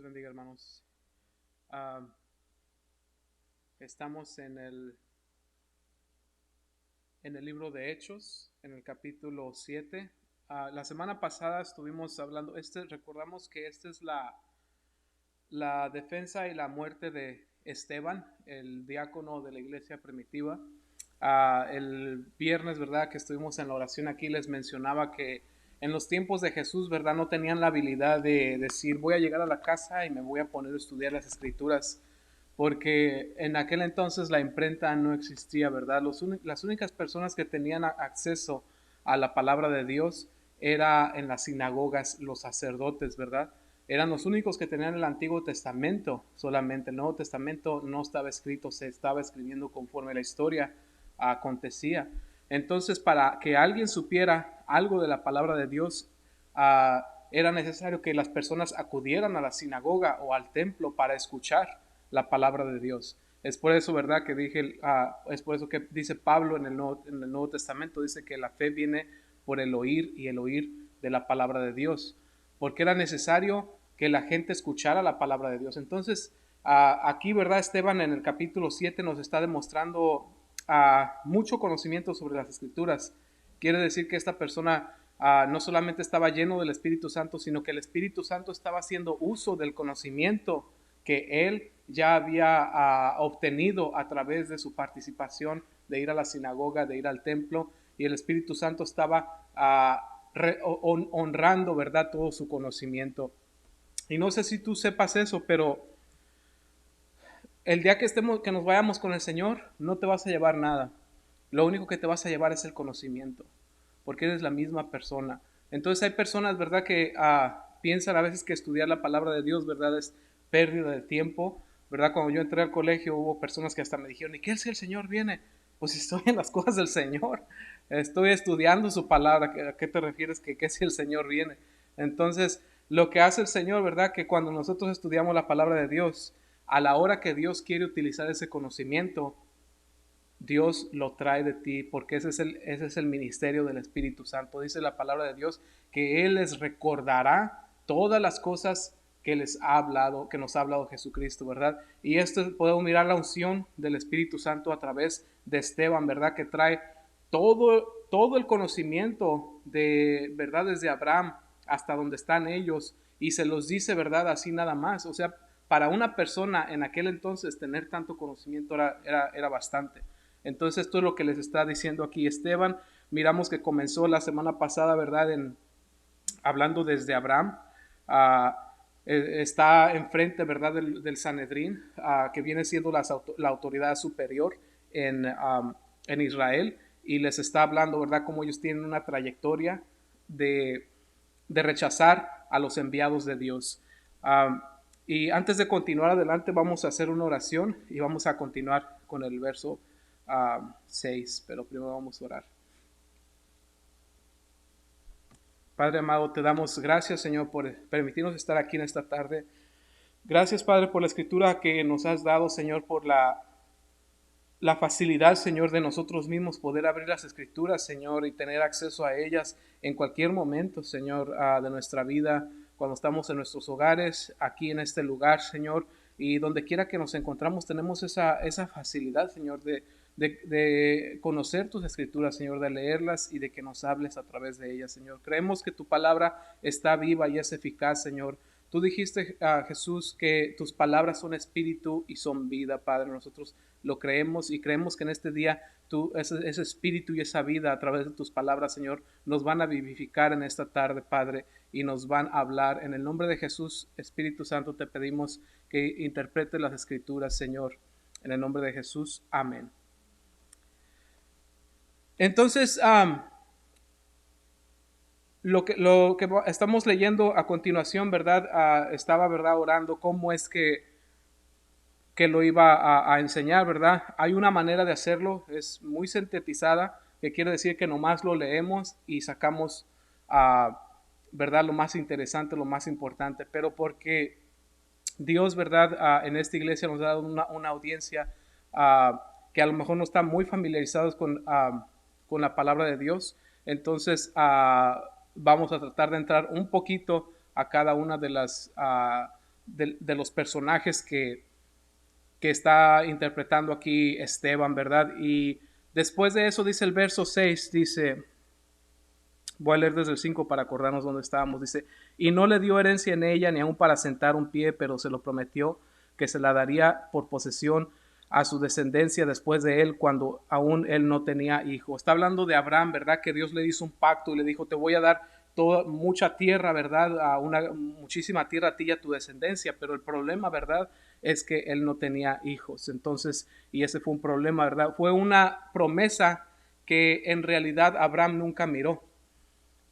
bendiga, hermanos. Ah, Estamos en el libro de Hechos, en el capítulo 7. La semana pasada estuvimos hablando, recordamos que esta es la defensa y la muerte de Esteban, el diácono de la iglesia primitiva. El viernes, ¿verdad? Que estuvimos en la oración aquí, les mencionaba que en los tiempos de Jesús, ¿verdad? No tenían la habilidad de decir, voy a llegar a la casa y me voy a poner a estudiar las escrituras, porque en aquel entonces la imprenta no existía, ¿verdad? Las únicas personas que tenían acceso a la palabra de Dios era en las sinagogas, los sacerdotes, ¿verdad? Eran los únicos que tenían el Antiguo Testamento solamente. El Nuevo Testamento no estaba escrito, se estaba escribiendo conforme la historia acontecía. Entonces, para que alguien supiera algo de la palabra de Dios, era necesario que las personas acudieran a la sinagoga o al templo para escuchar la palabra de Dios. Es por eso, ¿verdad? Que es por eso que dice Pablo en el Nuevo Testamento, dice que la fe viene por el oír y el oír de la palabra de Dios, porque era necesario que la gente escuchara la palabra de Dios. Entonces, aquí, ¿verdad? Esteban en el capítulo 7 nos está demostrando mucho conocimiento sobre las escrituras. Quiere decir que esta persona no solamente estaba lleno del Espíritu Santo, sino que el Espíritu Santo estaba haciendo uso del conocimiento que él ya había obtenido a través de su participación de ir a la sinagoga, de ir al templo, y el Espíritu Santo estaba honrando, ¿verdad?, todo su conocimiento. Y no sé si tú sepas eso, pero el día que nos vayamos con el Señor, no te vas a llevar nada. Lo único que te vas a llevar es el conocimiento, porque eres la misma persona. Entonces hay personas, ¿verdad?, que piensan a veces que estudiar la palabra de Dios, ¿verdad?, es pérdida de tiempo, ¿verdad? Cuando yo entré al colegio hubo personas que hasta me dijeron, ¿y qué si el Señor viene? Pues estoy en las cosas del Señor, estoy estudiando su palabra. ¿A qué te refieres que qué si el Señor viene? Entonces, lo que hace el Señor, ¿verdad?, que cuando nosotros estudiamos la palabra de Dios, a la hora que Dios quiere utilizar ese conocimiento, Dios lo trae de ti, porque ese es el ministerio del Espíritu Santo. Dice la palabra de Dios que Él les recordará todas las cosas que les ha hablado, que nos ha hablado Jesucristo, ¿verdad? Y esto podemos mirar la unción del Espíritu Santo a través de Esteban, ¿verdad? Que trae todo el conocimiento de, ¿verdad?, desde Abraham hasta donde están ellos, y se los dice, ¿verdad?, así nada más. O sea, para una persona en aquel entonces tener tanto conocimiento era bastante. Entonces esto es lo que les está diciendo aquí Esteban. Miramos que comenzó la semana pasada, ¿verdad?, hablando desde Abraham. Está enfrente, ¿verdad?, del Sanedrín, que viene siendo la autoridad superior en Israel, y les está hablando, ¿verdad?, cómo ellos tienen una trayectoria de, de rechazar a los enviados de Dios. Y antes de continuar adelante, vamos a hacer una oración y vamos a continuar con el verso 6, pero primero vamos a orar. Padre amado, te damos gracias, Señor, por permitirnos estar aquí en esta tarde. Gracias, Padre, por la escritura que nos has dado, Señor, por la facilidad, Señor, de nosotros mismos poder abrir las escrituras, Señor, y tener acceso a ellas en cualquier momento, Señor, de nuestra vida, cuando estamos en nuestros hogares, aquí en este lugar, Señor, y donde quiera que nos encontramos, tenemos esa facilidad, Señor, de conocer tus escrituras, Señor, de leerlas y de que nos hables a través de ellas, Señor. Creemos que tu palabra está viva y es eficaz, Señor. Tú dijiste a Jesús que tus palabras son espíritu y son vida, Padre. Nosotros lo creemos y creemos que en este día ese espíritu y esa vida a través de tus palabras, Señor, nos van a vivificar en esta tarde, Padre, y nos van a hablar. En el nombre de Jesús, Espíritu Santo, te pedimos que interprete las escrituras, Señor. En el nombre de Jesús, amén. Entonces, lo que estamos leyendo a continuación, ¿verdad? Estaba, ¿verdad?, orando cómo es que lo iba a enseñar, ¿verdad? Hay una manera de hacerlo, es muy sintetizada, que quiere decir que nomás lo leemos y sacamos, ¿verdad?, lo más interesante, lo más importante, pero porque Dios, ¿verdad?, en esta iglesia nos ha dado una audiencia que a lo mejor no está muy familiarizados con la palabra de Dios. Entonces vamos a tratar de entrar un poquito a cada una de los personajes que está interpretando aquí Esteban, ¿verdad? Y después de eso dice el verso 6, dice, voy a leer desde el 5 para acordarnos dónde estábamos, dice, y no le dio herencia en ella ni aun para sentar un pie, pero se lo prometió que se la daría por posesión a su descendencia después de él, cuando aún él no tenía hijo. Está hablando de Abraham, ¿verdad? Que Dios le hizo un pacto y le dijo, te voy a dar toda, mucha tierra, ¿verdad? Muchísima tierra a ti y a tu descendencia, pero el problema, ¿verdad? Es que él no tenía hijos. Entonces, y ese fue un problema, ¿verdad? Fue una promesa que en realidad Abraham nunca miró.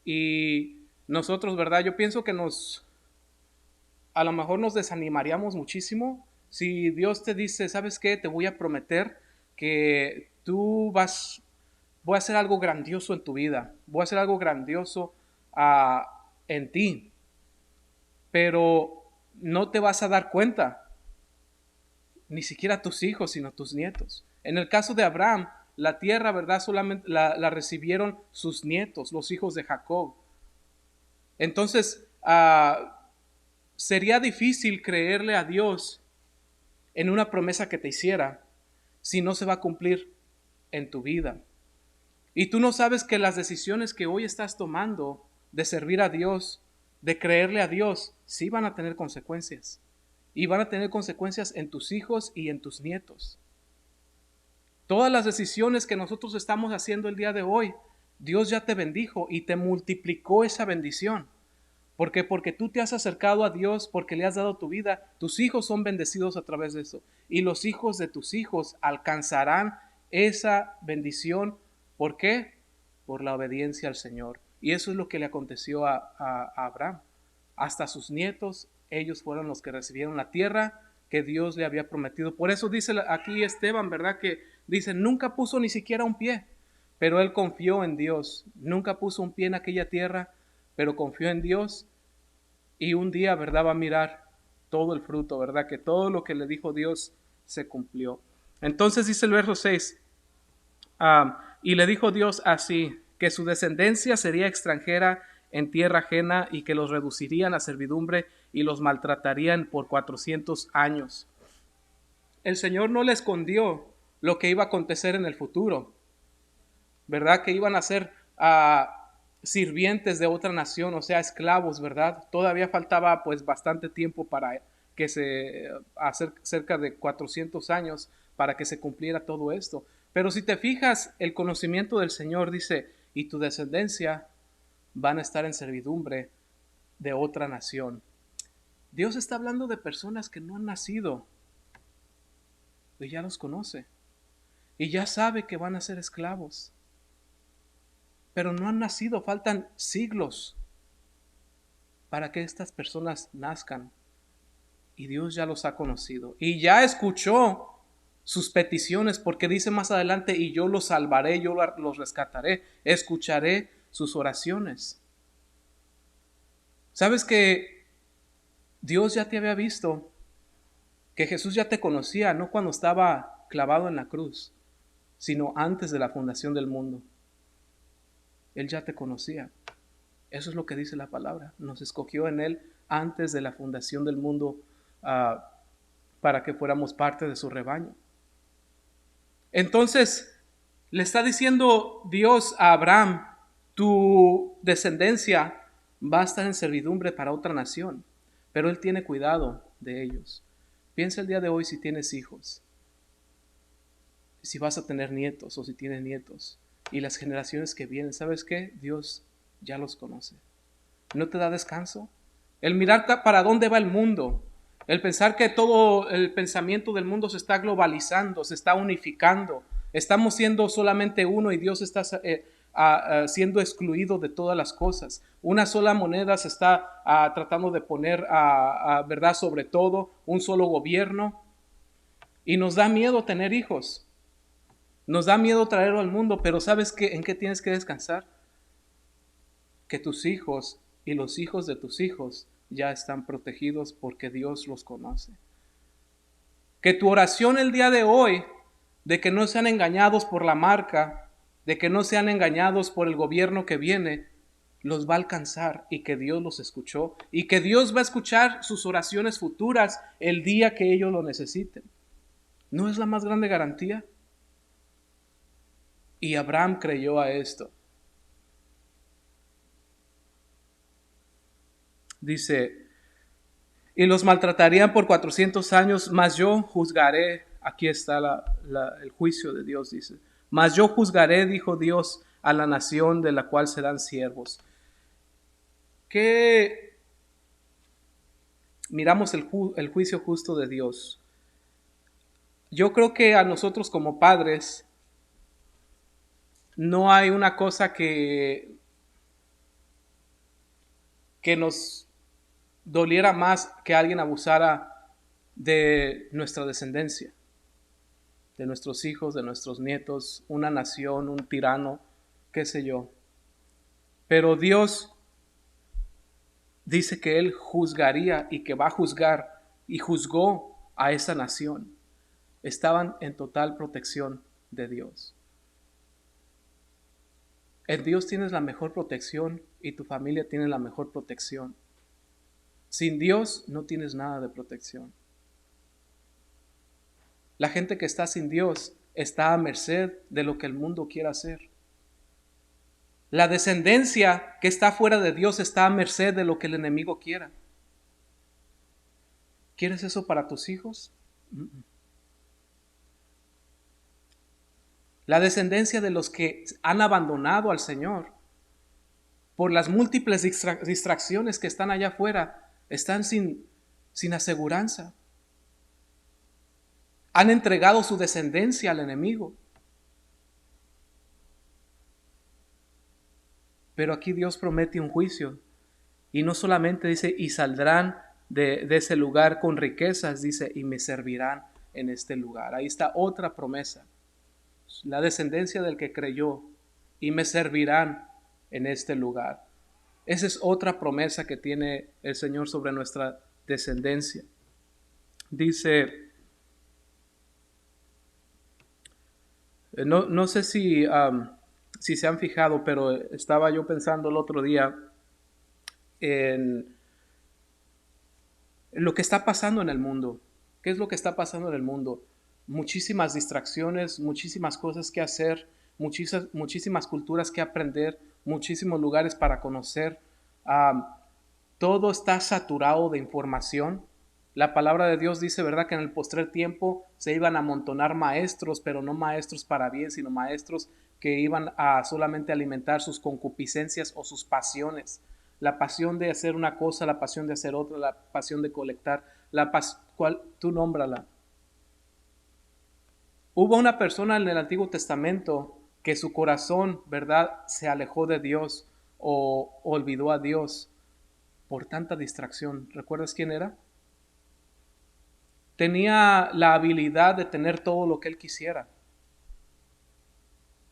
Y nosotros, ¿verdad? Yo pienso que a lo mejor nos desanimaríamos muchísimo si Dios te dice, ¿sabes qué? Te voy a prometer que voy a hacer algo grandioso en tu vida, voy a hacer algo grandioso en ti, pero no te vas a dar cuenta, ni siquiera tus hijos, sino tus nietos. En el caso de Abraham, la tierra, ¿verdad? Solamente la recibieron sus nietos, los hijos de Jacob. Entonces, sería difícil creerle a Dios en una promesa que te hiciera si no se va a cumplir en tu vida. Y tú no sabes que las decisiones que hoy estás tomando de servir a Dios, de creerle a Dios, sí van a tener consecuencias. Y van a tener consecuencias en tus hijos y en tus nietos. Todas las decisiones que nosotros estamos haciendo el día de hoy, Dios ya te bendijo y te multiplicó esa bendición. ¿Por qué? Porque tú te has acercado a Dios, porque le has dado tu vida, tus hijos son bendecidos a través de eso. Y los hijos de tus hijos alcanzarán esa bendición. ¿Por qué? Por la obediencia al Señor. Y eso es lo que le aconteció a Abraham. Hasta sus nietos, ellos fueron los que recibieron la tierra que Dios le había prometido. Por eso dice aquí Esteban, ¿verdad? Que dice, nunca puso ni siquiera un pie, pero él confió en Dios. Nunca puso un pie en aquella tierra, pero confió en Dios y un día, ¿verdad? Va a mirar todo el fruto, ¿verdad? Que todo lo que le dijo Dios se cumplió. Entonces dice el verso 6, y le dijo Dios así, que su descendencia sería extranjera en tierra ajena y que los reducirían a servidumbre y los maltratarían por 400 años. El Señor no le escondió lo que iba a acontecer en el futuro, ¿verdad? Que iban a ser sirvientes de otra nación, o sea, esclavos, ¿verdad? Todavía faltaba pues bastante tiempo para que hacer cerca de 400 años para que se cumpliera todo esto. Pero si te fijas, el conocimiento del Señor dice, y tu descendencia van a estar en servidumbre de otra nación. Dios está hablando de personas que no han nacido y ya los conoce y ya sabe que van a ser esclavos, pero no han nacido, faltan siglos para que estas personas nazcan y Dios ya los ha conocido y ya escuchó sus peticiones, porque dice más adelante, y yo los salvaré, yo los rescataré, escucharé sus oraciones. ¿Sabes que Dios ya te había visto? Que Jesús ya te conocía, no cuando estaba clavado en la cruz, sino antes de la fundación del mundo. Él ya te conocía. Eso es lo que dice la palabra. Nos escogió en Él antes de la fundación del mundo para que fuéramos parte de su rebaño. Entonces, le está diciendo Dios a Abraham, tu descendencia va a estar en servidumbre para otra nación, pero Él tiene cuidado de ellos. Piensa el día de hoy si tienes hijos, si vas a tener nietos o si tienes nietos, y las generaciones que vienen, ¿sabes qué? Dios ya los conoce. ¿No te da descanso? El mirar para dónde va el mundo, el pensar que todo el pensamiento del mundo se está globalizando, se está unificando, estamos siendo solamente uno y Dios está siendo excluido de todas las cosas. Una sola moneda se está tratando de poner verdad sobre todo, un solo gobierno, y nos da miedo tener hijos, nos da miedo traerlo al mundo, pero ¿sabes en qué tienes que descansar? Que tus hijos y los hijos de tus hijos ya están protegidos porque Dios los conoce. Que tu oración el día de hoy, de que no sean engañados por la marca, de que no sean engañados por el gobierno que viene, los va a alcanzar y que Dios los escuchó y que Dios va a escuchar sus oraciones futuras el día que ellos lo necesiten. ¿No es la más grande garantía? Y Abraham creyó a esto. Dice, y los maltratarían por 400 años, mas yo juzgaré. Aquí está el juicio de Dios, dice. Mas yo juzgaré, dijo Dios, a la nación de la cual serán siervos. Que miramos el juicio justo de Dios. Yo creo que a nosotros como padres no hay una cosa que nos doliera más que alguien abusara de nuestra descendencia, de nuestros hijos, de nuestros nietos, una nación, un tirano, qué sé yo. Pero Dios dice que Él juzgaría y que va a juzgar y juzgó a esa nación. Estaban en total protección de Dios. En Dios tienes la mejor protección y tu familia tiene la mejor protección. Sin Dios no tienes nada de protección. La gente que está sin Dios está a merced de lo que el mundo quiera hacer. La descendencia que está fuera de Dios está a merced de lo que el enemigo quiera. ¿Quieres eso para tus hijos? La descendencia de los que han abandonado al Señor por las múltiples distracciones que están allá afuera, están sin aseguranza. Han entregado su descendencia al enemigo. Pero aquí Dios promete un juicio. Y no solamente dice, y saldrán de ese lugar con riquezas, dice, y me servirán en este lugar. Ahí está otra promesa. La descendencia del que creyó, y me servirán en este lugar. Esa es otra promesa que tiene el Señor sobre nuestra descendencia. Dice, no sé si se han fijado, pero estaba yo pensando el otro día en lo que está pasando en el mundo. ¿Qué es lo que está pasando en el mundo? Muchísimas distracciones, muchísimas cosas que hacer, muchísimas culturas que aprender, muchísimos lugares para conocer. Todo está saturado de información. La palabra de Dios dice, ¿verdad?, que en el postrer tiempo se iban a amontonar maestros, pero no maestros para bien, sino maestros que iban a solamente alimentar sus concupiscencias o sus pasiones. La pasión de hacer una cosa, la pasión de hacer otra, la pasión de colectar, tú nómbrala. Hubo una persona en el Antiguo Testamento que su corazón, ¿verdad?, se alejó de Dios o olvidó a Dios por tanta distracción. ¿Recuerdas quién era? Tenía la habilidad de tener todo lo que él quisiera.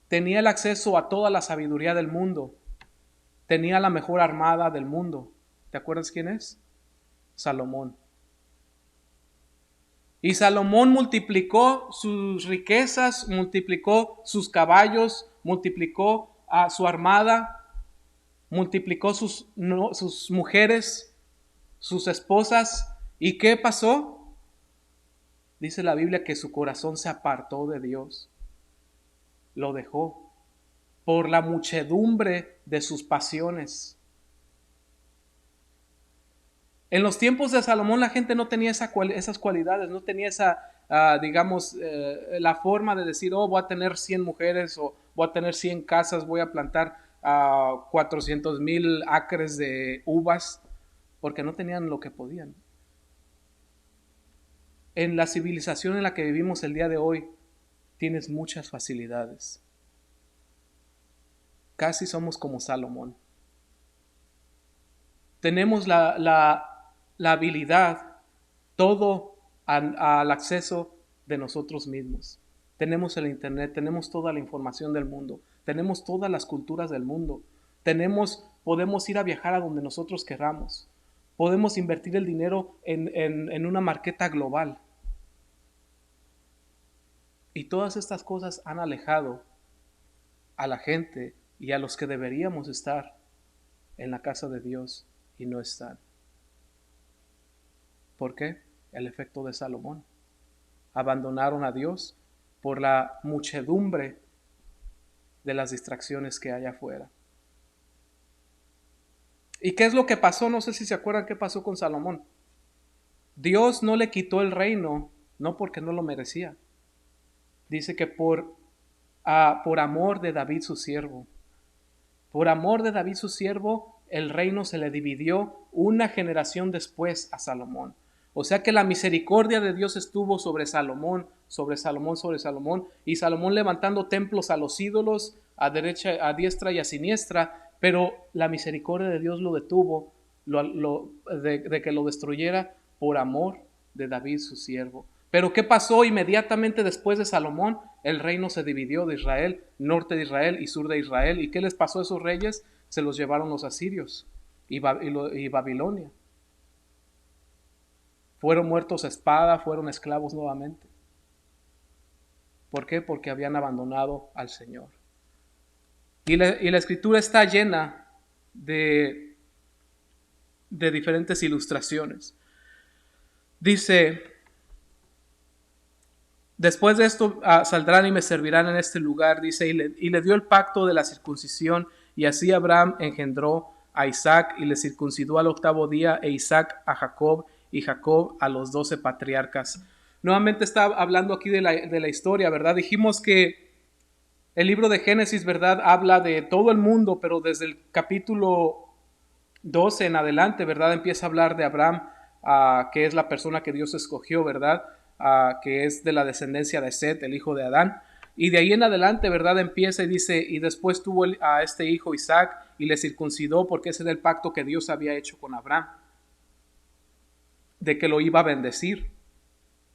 Tenía el acceso a toda la sabiduría del mundo. Tenía la mejor armada del mundo. ¿Te acuerdas quién es? Salomón. Y Salomón multiplicó sus riquezas, multiplicó sus caballos, multiplicó a su armada, multiplicó sus mujeres, sus esposas. ¿Y qué pasó? Dice la Biblia que su corazón se apartó de Dios. Lo dejó por la muchedumbre de sus pasiones. En los tiempos de Salomón la gente no tenía esas cualidades, no tenía esa, digamos, la forma de decir, oh, voy a tener 100 mujeres o voy a tener 100 casas, voy a plantar 400,000 acres de uvas, porque no tenían lo que podían. En la civilización en la que vivimos el día de hoy, tienes muchas facilidades. Casi somos como Salomón. Tenemos la habilidad, todo al acceso de nosotros mismos. Tenemos el internet, tenemos toda la información del mundo, tenemos todas las culturas del mundo, podemos ir a viajar a donde nosotros querramos, podemos invertir el dinero en una marqueta global. Y todas estas cosas han alejado a la gente y a los que deberíamos estar en la casa de Dios y no están. ¿Por qué? El efecto de Salomón. Abandonaron a Dios por la muchedumbre de las distracciones que hay afuera. ¿Y qué es lo que pasó? No sé si se acuerdan qué pasó con Salomón. Dios no le quitó el reino, no porque no lo merecía. Dice que por amor de David su siervo. Por amor de David su siervo, el reino se le dividió una generación después a Salomón. O sea que la misericordia de Dios estuvo sobre Salomón, sobre Salomón, sobre Salomón, y Salomón levantando templos a los ídolos, a derecha, a diestra y a siniestra, pero la misericordia de Dios lo detuvo, de que lo destruyera por amor de David su siervo. Pero ¿qué pasó inmediatamente después de Salomón? El reino se dividió de Israel, norte de Israel y sur de Israel. ¿Y qué les pasó a esos reyes? Se los llevaron los asirios y Babilonia. Fueron muertos a espada, fueron esclavos nuevamente. ¿Por qué? Porque habían abandonado al Señor. Y la escritura está llena de diferentes ilustraciones. Dice: después de esto saldrán y me servirán en este lugar, dice, y le dio el pacto de la circuncisión, y así Abraham engendró a Isaac y le circuncidó al 8º día, e Isaac a Jacob, y Jacob a los 12 patriarcas. Nuevamente está hablando aquí de la historia, ¿verdad? Dijimos que el libro de Génesis, ¿verdad?, habla de todo el mundo, pero desde el capítulo 12 en adelante, ¿verdad?, empieza a hablar de Abraham, que es la persona que Dios escogió, ¿verdad?, que es de la descendencia de Set, el hijo de Adán. Y de ahí en adelante, ¿verdad?, empieza y dice, y después tuvo a este hijo Isaac y le circuncidó, porque ese era el pacto que Dios había hecho con Abraham, de que lo iba a bendecir.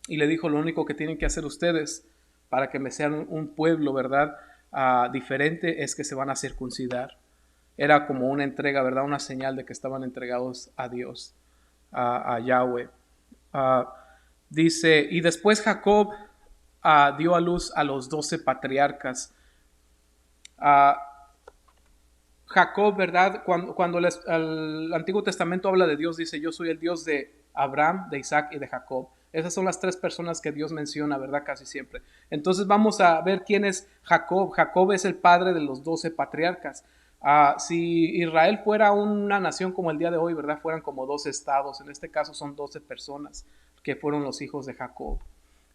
Y le dijo: lo único que tienen que hacer ustedes para que me sean un pueblo, ¿verdad?, diferente, es que se van a circuncidar. Era como una entrega, ¿verdad?, una señal de que estaban entregados a Dios, a Yahweh. Dice: y después Jacob dio a luz a los 12 patriarcas. Jacob, ¿verdad?, cuando el Antiguo Testamento habla de Dios, dice: yo soy el Dios de Abraham, de Isaac y de Jacob. Esas son las 3 personas que Dios menciona, ¿verdad?, casi siempre. Entonces vamos a ver quién es Jacob. Jacob es el padre de los 12 patriarcas. Si Israel fuera una nación como el día de hoy, ¿verdad?, fueran como 12 estados. En este caso son 12 personas que fueron los hijos de Jacob.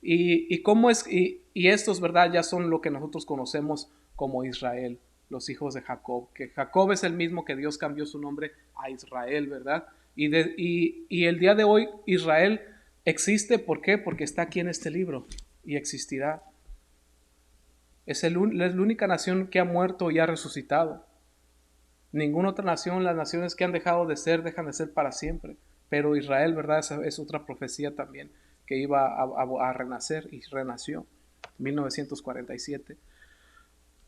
Y estos, ¿verdad?, ya son lo que nosotros conocemos como Israel, los hijos de Jacob, que Jacob es el mismo que Dios cambió su nombre a Israel, ¿verdad? Y el día de hoy Israel existe, ¿por qué? Porque está aquí en este libro y existirá. Es la única nación que ha muerto y ha resucitado. Ninguna otra nación, las naciones que han dejado de ser, dejan de ser para siempre. Pero Israel, ¿verdad?, es otra profecía también, que iba a renacer, y renació en 1947.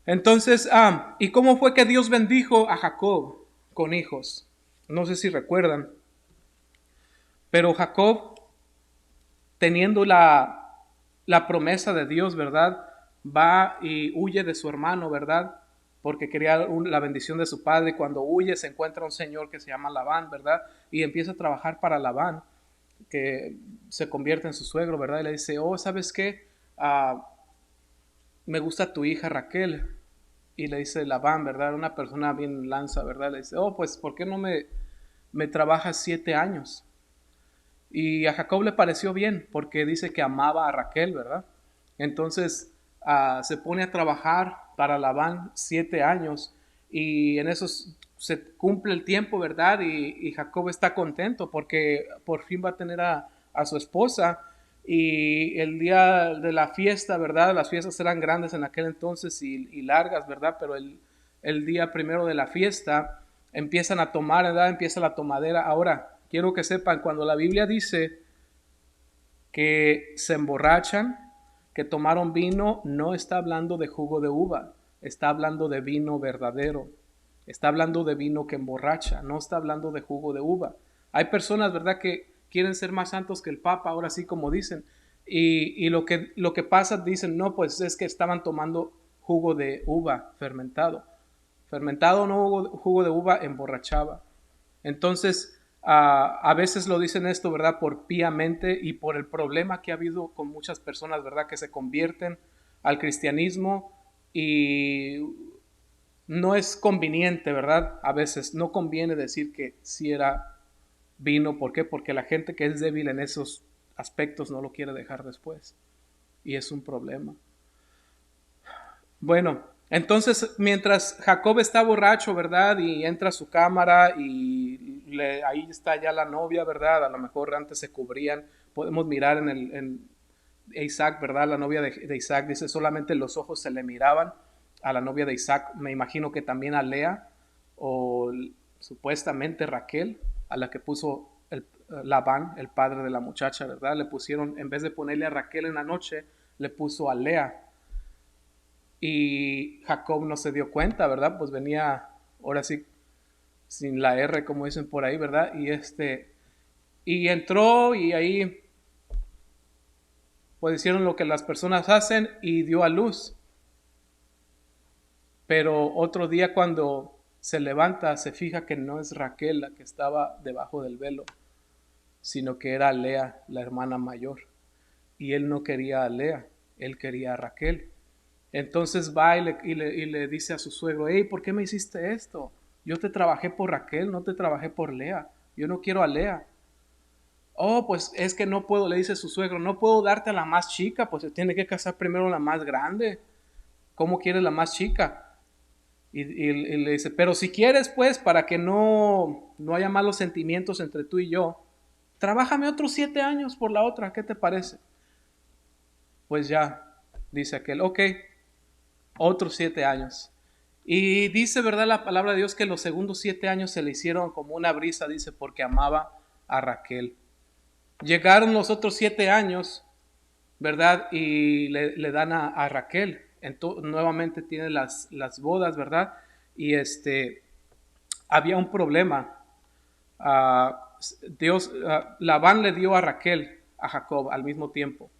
Entonces, ¿y cómo fue que Dios bendijo a Jacob con hijos? No sé si recuerdan, pero Jacob, teniendo la promesa de Dios, ¿verdad?, va y huye de su hermano, ¿verdad?, porque quería la bendición de su padre. Cuando huye se encuentra un señor que se llama Labán, ¿verdad?, y empieza a trabajar para Labán, que se convierte en su suegro, ¿verdad?, y le dice: oh, ¿sabes qué? Me gusta tu hija Raquel. Y le dice Labán, ¿verdad?, una persona bien lanza, ¿verdad?, le dice: oh, pues ¿por qué no me trabajas 7 años? Y a Jacob le pareció bien, porque dice que amaba a Raquel, ¿verdad? Entonces se pone a trabajar para Labán 7 años, y en eso se cumple el tiempo, ¿verdad? Y Jacob está contento porque por fin va a tener a su esposa. Y el día de la fiesta, ¿verdad?, las fiestas eran grandes en aquel entonces y largas, ¿verdad?, pero el día primero de la fiesta empiezan a tomar, ¿verdad?, empieza la tomadera. Ahora, quiero que sepan, cuando la Biblia dice que se emborrachan, que tomaron vino, no está hablando de jugo de uva, está hablando de vino verdadero, está hablando de vino que emborracha, no está hablando de jugo de uva. Hay personas, ¿verdad?, que quieren ser más santos que el Papa, ahora sí, como dicen, y lo que pasa, dicen: no, pues es que estaban tomando jugo de uva fermentado. Fermentado no jugo de uva emborrachaba. Entonces, a veces lo dicen esto, ¿verdad? Por piamente y por el problema que ha habido con muchas personas, ¿verdad? Que se convierten al cristianismo y no es conveniente, ¿verdad? A veces no conviene decir que sí era vino. ¿Por qué? Porque la gente que es débil en esos aspectos no lo quiere dejar después. Y es un problema. Bueno, entonces mientras Jacob está borracho, ¿verdad? Y entra a su cámara y ahí está ya la novia, ¿verdad? A lo mejor antes se cubrían. Podemos mirar en Isaac, ¿verdad? La novia de Isaac dice solamente los ojos se le miraban a la novia de Isaac. Me imagino que también a Lea o supuestamente Raquel, a la que puso Labán, el padre de la muchacha, ¿verdad? Le pusieron, en vez de ponerle a Raquel en la noche, le puso a Lea. Y Jacob no se dio cuenta, ¿verdad? Pues venía, ahora sí, sin la R, como dicen por ahí, ¿verdad? Y entró y ahí, pues hicieron lo que las personas hacen y dio a luz. Pero otro día cuando se levanta, se fija que no es Raquel la que estaba debajo del velo, sino que era Lea, la hermana mayor. Y él no quería a Lea, él quería a Raquel. Entonces va y le dice a su suegro, hey, ¿por qué me hiciste esto? Yo te trabajé por Raquel, no te trabajé por Lea. Yo no quiero a Lea. Oh, pues es que no puedo, le dice su suegro, no puedo darte a la más chica, pues se tiene que casar primero la más grande. ¿Cómo quieres la más chica? Y le dice, pero si quieres, pues, para que no haya malos sentimientos entre tú y yo, trabájame otros 7 años por la otra, ¿qué te parece? Pues ya, dice aquel, ok, otros 7 años. Y dice, ¿verdad? La palabra de Dios que los segundos 7 años se le hicieron como una brisa, dice, porque amaba a Raquel. Llegaron los otros 7 años, ¿verdad? Y le dan a Raquel. Nuevamente tiene las bodas, ¿verdad? Y había un problema. Labán le dio a Raquel, a Jacob al mismo tiempo,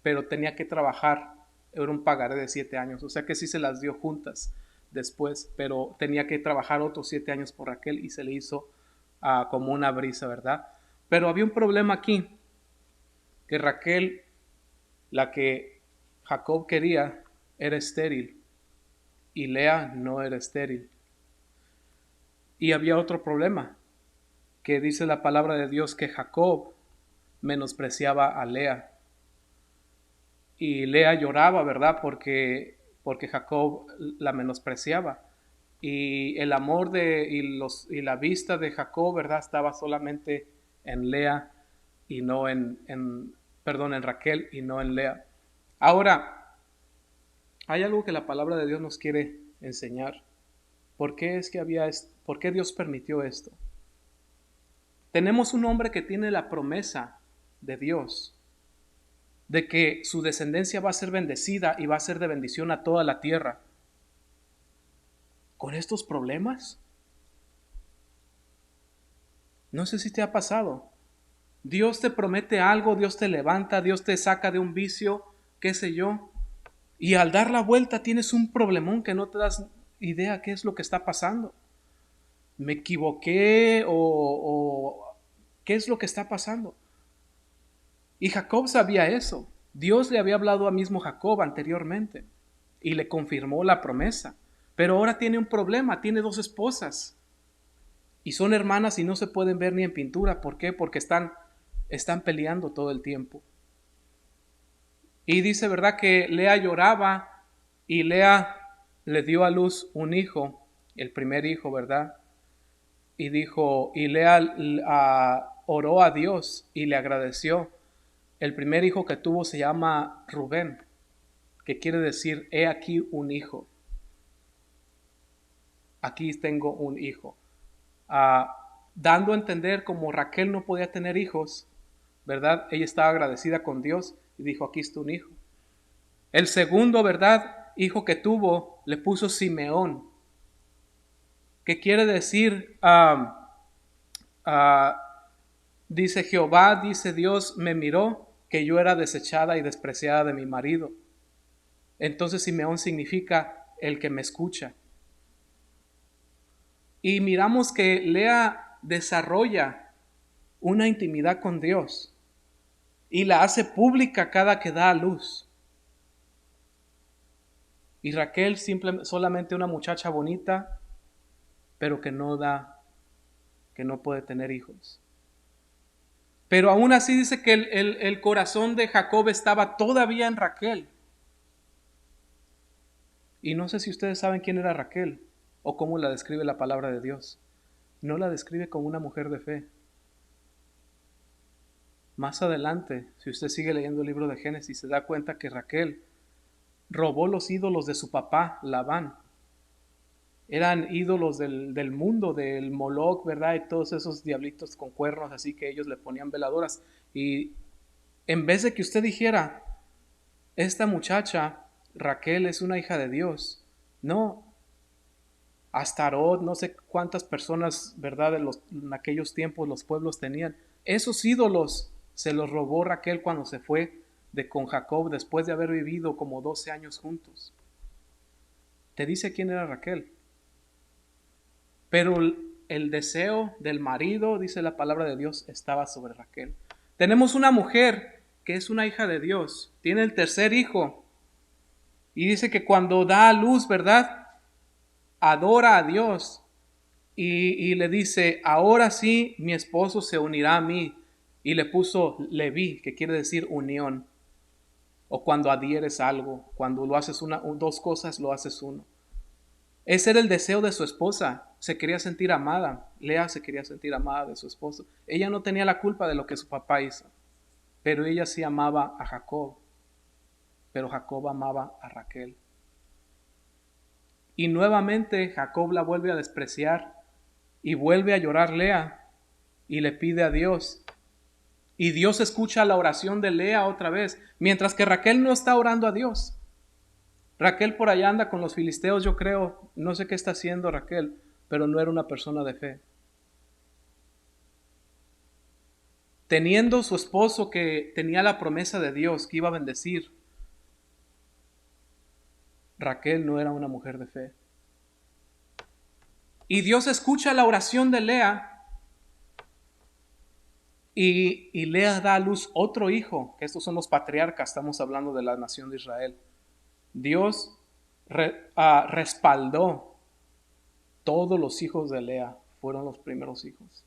pero tenía que trabajar, era un pagaré de 7 años, o sea que sí se las dio juntas después, pero tenía que trabajar otros 7 años por Raquel y se le hizo como una brisa, ¿verdad? Pero había un problema aquí, que Raquel, la que Jacob quería, era estéril y Lea no era estéril. Y había otro problema, que dice la palabra de Dios que Jacob menospreciaba a Lea. Y Lea lloraba, ¿verdad? Porque Jacob la menospreciaba. Y el amor y la vista de Jacob, ¿verdad? Estaba solamente en Lea y no en Raquel y no en Lea. Ahora, hay algo que la palabra de Dios nos quiere enseñar. ¿Por qué Dios permitió esto? Tenemos un hombre que tiene la promesa de Dios de que su descendencia va a ser bendecida y va a ser de bendición a toda la tierra. ¿Con estos problemas? No sé si te ha pasado. Dios te promete algo, Dios te levanta, Dios te saca de un vicio, qué sé yo, y al dar la vuelta tienes un problemón que no te das idea qué es lo que está pasando. ¿Me equivoqué o qué es lo que está pasando? Y Jacob sabía eso. Dios le había hablado a mismo Jacob anteriormente y le confirmó la promesa. Pero ahora tiene un problema, tiene 2 esposas y son hermanas y no se pueden ver ni en pintura. ¿Por qué? Porque están peleando todo el tiempo. Y dice, ¿verdad? Que Lea lloraba y Lea le dio a luz un hijo, el primer hijo, ¿verdad? Y dijo, y Lea oró a Dios y le agradeció. El primer hijo que tuvo se llama Rubén, que quiere decir, he aquí un hijo. Aquí tengo un hijo. Dando a entender como Raquel no podía tener hijos, ¿verdad? Ella estaba agradecida con Dios y dijo, aquí está un hijo. El segundo, ¿verdad? Hijo que tuvo, le puso Simeón, que quiere decir, dice Jehová, dice Dios, me miró que yo era desechada y despreciada de mi marido. Entonces Simeón significa el que me escucha. Y miramos que Lea desarrolla una intimidad con Dios y la hace pública cada que da a luz. Y Raquel solamente una muchacha bonita, pero que no da, que no puede tener hijos. Pero aún así dice que el corazón de Jacob estaba todavía en Raquel. Y no sé si ustedes saben quién era Raquel o cómo la describe la palabra de Dios. No la describe como una mujer de fe. Más adelante, si usted sigue leyendo el libro de Génesis, se da cuenta que Raquel robó los ídolos de su papá, Labán. Eran ídolos del mundo, del Moloch, ¿verdad? Y todos esos diablitos con cuernos, así que ellos le ponían veladoras. Y en vez de que usted dijera, esta muchacha, Raquel, es una hija de Dios, no, Astarot, no sé cuántas personas, ¿verdad? En aquellos tiempos los pueblos tenían. Esos ídolos se los robó Raquel cuando se fue con Jacob después de haber vivido como 12 años juntos. Te dice quién era Raquel. Pero el deseo del marido, dice la palabra de Dios, estaba sobre Raquel. Tenemos una mujer que es una hija de Dios, tiene el tercer hijo. Y dice que cuando da a luz, ¿verdad? Adora a Dios y le dice, ahora sí mi esposo se unirá a mí. Y le puso Leví, que quiere decir unión. O cuando adhieres algo, cuando lo haces dos cosas, lo haces uno. Ese era el deseo de su esposa. Se quería sentir amada. Lea se quería sentir amada de su esposo. Ella no tenía la culpa de lo que su papá hizo. Pero ella sí amaba a Jacob. Pero Jacob amaba a Raquel. Y nuevamente Jacob la vuelve a despreciar y vuelve a llorar Lea y le pide a Dios. Y Dios escucha la oración de Lea otra vez, mientras que Raquel no está orando a Dios. Raquel por allá anda con los filisteos, yo creo, no sé qué está haciendo Raquel, pero no era una persona de fe. Teniendo su esposo que tenía la promesa de Dios que iba a bendecir, Raquel no era una mujer de fe. Y Dios escucha la oración de Lea y Lea da a luz otro hijo, que estos son los patriarcas, estamos hablando de la nación de Israel. Dios respaldó todos los hijos de Lea, fueron los primeros hijos.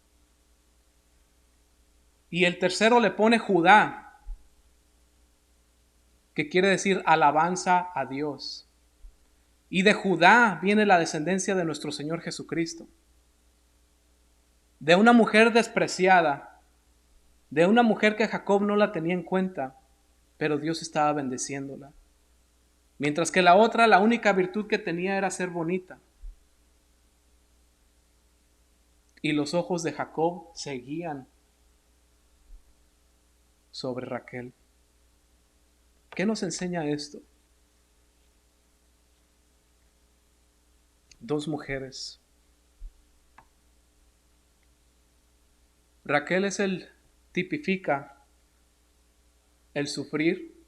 Y el tercero le pone Judá, que quiere decir alabanza a Dios. Y de Judá viene la descendencia de nuestro Señor Jesucristo. De una mujer despreciada, de una mujer que Jacob no la tenía en cuenta, pero Dios estaba bendeciéndola. Mientras que la otra, la única virtud que tenía era ser bonita. Y los ojos de Jacob seguían sobre Raquel. ¿Qué nos enseña esto? Dos mujeres. Raquel tipifica el sufrir,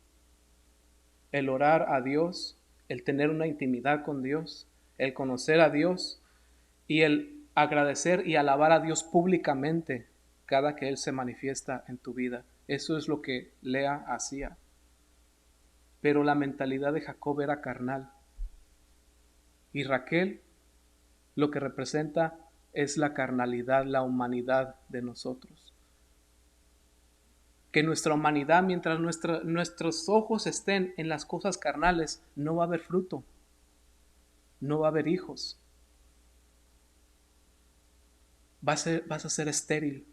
el orar a Dios, el tener una intimidad con Dios, el conocer a Dios y el agradecer y alabar a Dios públicamente cada que Él se manifiesta en tu vida. Eso es lo que Lea hacía. Pero la mentalidad de Jacob era carnal. Y Raquel lo que representa es la carnalidad, la humanidad de nosotros. Que nuestra humanidad, mientras nuestros ojos estén en las cosas carnales, no va a haber fruto, no va a haber hijos. Vas a ser estéril.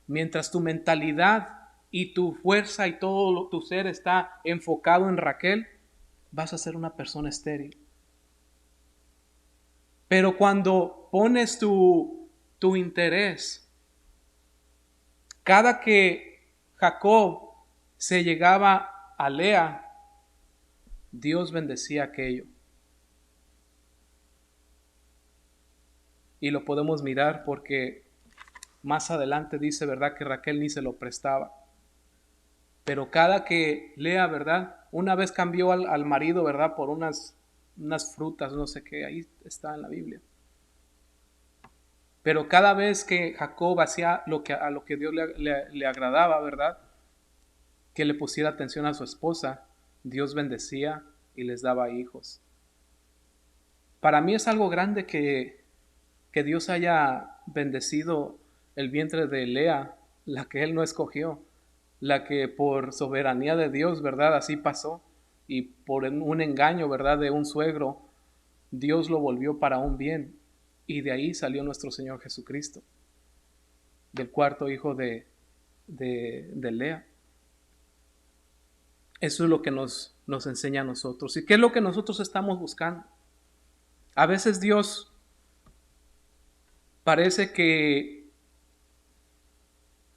Mientras tu mentalidad y tu fuerza y todo tu ser está enfocado en Raquel, vas a ser una persona estéril. Pero cuando pones tu interés, cada que Jacob se llegaba a Lea, Dios bendecía aquello. Y lo podemos mirar porque más adelante dice, ¿verdad?, que Raquel ni se lo prestaba. Pero cada que Lea, ¿verdad?, una vez cambió al marido, ¿verdad?, por unas frutas, no sé qué, ahí está en la Biblia. Pero cada vez que Jacob hacía a lo que Dios le agradaba, ¿verdad? Que le pusiera atención a su esposa, Dios bendecía y les daba hijos. Para mí es algo grande que Dios haya bendecido el vientre de Lea, la que él no escogió, la que por soberanía de Dios, ¿verdad? Así pasó. Y por un engaño, ¿verdad? De un suegro, Dios lo volvió para un bien. Y de ahí salió nuestro Señor Jesucristo, del cuarto hijo de Lea. Eso es lo que nos enseña a nosotros. ¿Y qué es lo que nosotros estamos buscando? A veces Dios parece que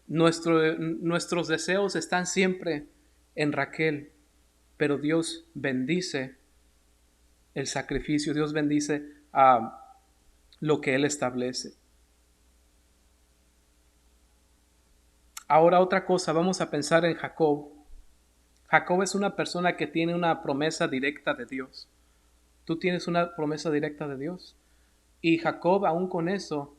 nuestros deseos están siempre en Raquel, pero Dios bendice el sacrificio, Dios bendice a lo que Él establece. Ahora otra cosa, vamos a pensar en Jacob. Jacob es una persona que tiene una promesa directa de Dios. Tú tienes una promesa directa de Dios. Y Jacob, aún con eso,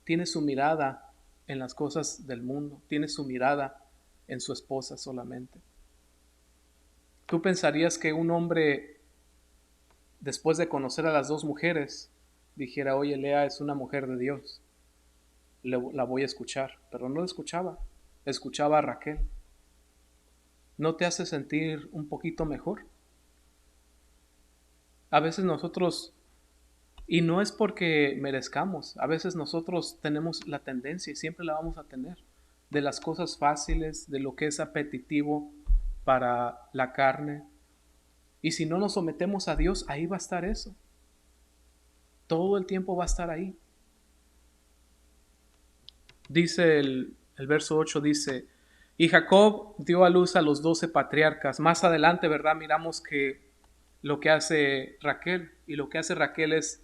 tiene su mirada en las cosas del mundo, tiene su mirada en su esposa solamente. Tú pensarías que un hombre, después de conocer a las dos mujeres, dijera, oye, Lea es una mujer de Dios, la voy a escuchar, pero no la escuchaba, escuchaba a Raquel. ¿No te hace sentir un poquito mejor? A veces nosotros, y no es porque merezcamos, a veces nosotros tenemos la tendencia, y siempre la vamos a tener, de las cosas fáciles, de lo que es apetitivo para la carne. Y si no nos sometemos a Dios, ahí va a estar eso. Todo el tiempo va a estar ahí. Dice el verso 8, dice, y Jacob dio a luz a los 12 patriarcas. Más adelante, ¿verdad? Miramos que lo que hace Raquel, y lo que hace Raquel es,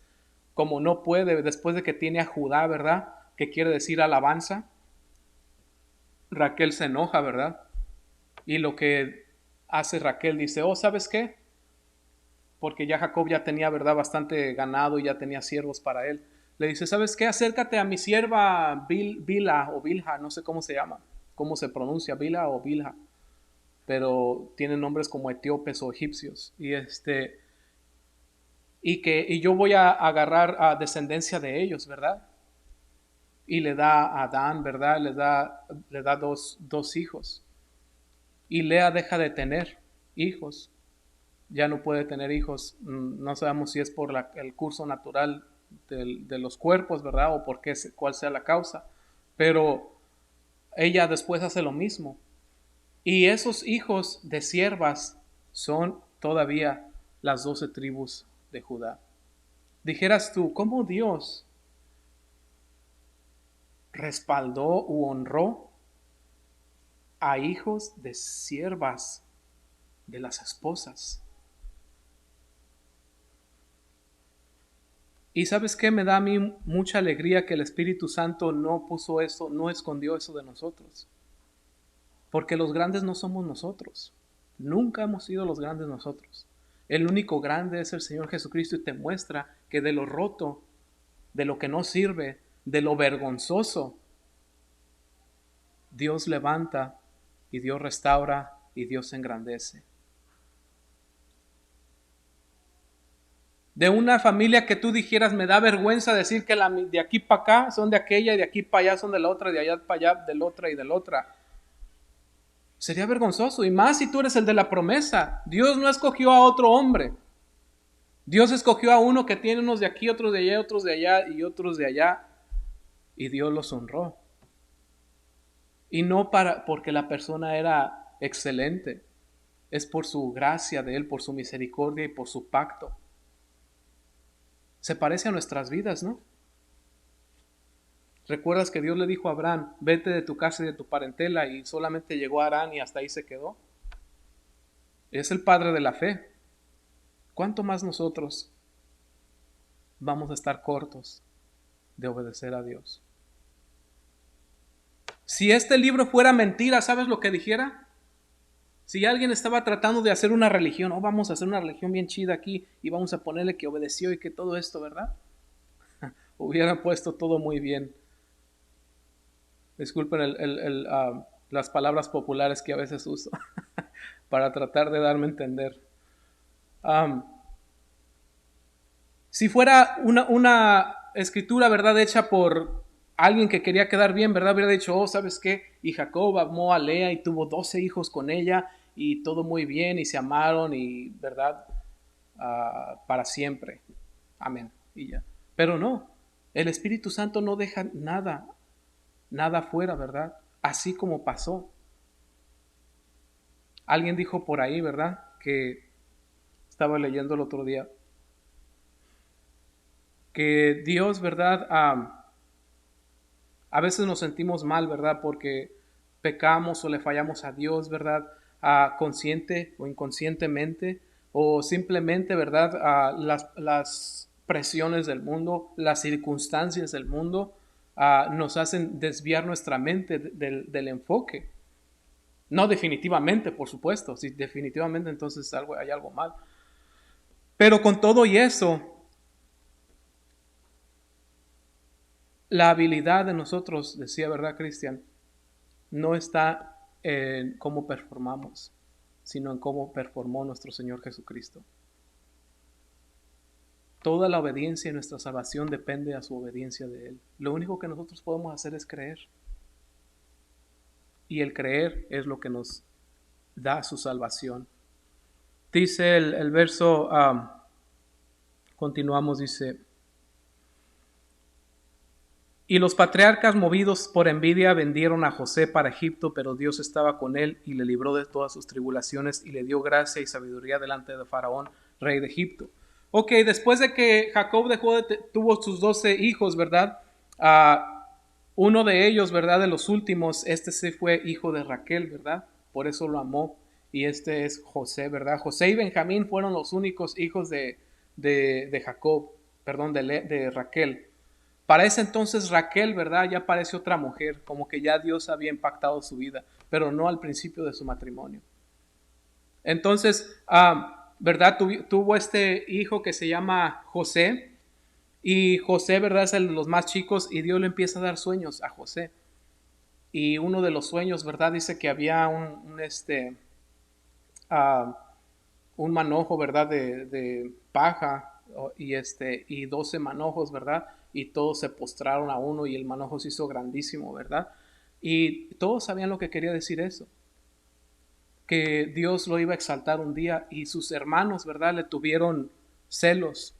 como no puede, después de que tiene a Judá, ¿verdad? Que quiere decir alabanza, Raquel se enoja, ¿verdad? Y lo que hace Raquel dice, oh, ¿sabes qué? Porque ya Jacob ya tenía, ¿verdad? Bastante ganado y ya tenía siervos para él. Le dice, ¿sabes qué? Acércate a mi sierva Bilha o Bilha, no sé cómo se llama, cómo se pronuncia, Bilha o Bilha, pero tienen nombres como etíopes o egipcios. Y yo voy a agarrar a descendencia de ellos, ¿verdad? Y le da a Adán, ¿verdad? Le da dos hijos. Y Lea deja de tener hijos. Ya no puede tener hijos. No sabemos si es por el curso natural de los cuerpos, ¿verdad? O por qué, cuál sea la causa. Pero ella después hace lo mismo. Y esos hijos de siervas son todavía las 12 tribus de Judá. Dijeras tú, ¿cómo Dios respaldó u honró a hijos de siervas de las esposas? Y sabes qué, me da a mí mucha alegría que el Espíritu Santo no puso eso, no escondió eso de nosotros. Porque los grandes no somos nosotros. Nunca hemos sido los grandes nosotros. El único grande es el Señor Jesucristo y te muestra que de lo roto, de lo que no sirve, de lo vergonzoso, Dios levanta y Dios restaura y Dios engrandece. De una familia que tú dijeras, me da vergüenza decir que de aquí para acá son de aquella y de aquí para allá son de la otra, de allá para allá de la otra y de la otra. Sería vergonzoso, y más si tú eres el de la promesa. Dios no escogió a otro hombre. Dios escogió a uno que tiene unos de aquí, otros de allá, otros de allá y otros de allá. Y Dios los honró. Y no porque la persona era excelente. Es por su gracia de Él, por su misericordia y por su pacto. Se parece a nuestras vidas, ¿no? ¿Recuerdas que Dios le dijo a Abraham, vete de tu casa y de tu parentela, y solamente llegó a Harán y hasta ahí se quedó? Es el padre de la fe. ¿Cuánto más nosotros vamos a estar cortos de obedecer a Dios? Si este libro fuera mentira, ¿sabes lo que dijera? Si alguien estaba tratando de hacer una religión, vamos a hacer una religión bien chida aquí y vamos a ponerle que obedeció y que todo esto, ¿verdad? hubieran puesto todo muy bien. Disculpen las palabras populares que a veces uso para tratar de darme a entender. Um, si fuera una escritura, ¿verdad?, hecha por alguien que quería quedar bien, ¿verdad?, hubiera dicho, oh, ¿sabes qué? Y Jacob amó a Lea y tuvo 12 hijos con ella y todo muy bien y se amaron y, ¿verdad?, para siempre. Amén. Y ya. Pero no, el Espíritu Santo no deja nada fuera, ¿verdad? Así como pasó. Alguien dijo por ahí, ¿verdad?, que estaba leyendo el otro día, que Dios, ¿verdad? A veces nos sentimos mal, ¿verdad? Porque pecamos o le fallamos a Dios, ¿verdad? Consciente o inconscientemente, o simplemente, ¿verdad? Las presiones del mundo, las circunstancias del mundo nos hacen desviar nuestra mente del enfoque. No definitivamente, por supuesto, si definitivamente entonces hay algo mal. Pero con todo y eso, la habilidad de nosotros, decía, ¿verdad, Cristian? No está en cómo performamos, sino en cómo performó nuestro Señor Jesucristo. Toda la obediencia y nuestra salvación depende de su obediencia de Él. Lo único que nosotros podemos hacer es creer. Y el creer es lo que nos da su salvación. Dice el verso, continuamos, dice, y los patriarcas, movidos por envidia, vendieron a José para Egipto, pero Dios estaba con él y le libró de todas sus tribulaciones y le dio gracia y sabiduría delante de Faraón, rey de Egipto. Ok, después de que Jacob tuvo sus 12 hijos, ¿verdad? Uno de ellos, ¿verdad? De los últimos, este sí fue hijo de Raquel, ¿verdad? Por eso lo amó. Y este es José, ¿verdad? José y Benjamín fueron los únicos hijos de Jacob, perdón, de Raquel. Para ese entonces Raquel, ¿verdad? Ya parece otra mujer, como que ya Dios había impactado su vida, pero no al principio de su matrimonio. Entonces, ¿verdad? Tuvo este hijo que se llama José, y José, ¿verdad? Es el de los más chicos, y Dios le empieza a dar sueños a José. Y uno de los sueños, ¿verdad? Dice que había un manojo, ¿verdad? De paja y 12 manojos, ¿verdad? Y todos se postraron a uno y el manojo se hizo grandísimo, ¿verdad? Y todos sabían lo que quería decir eso, que Dios lo iba a exaltar un día y sus hermanos, ¿verdad? Le tuvieron celos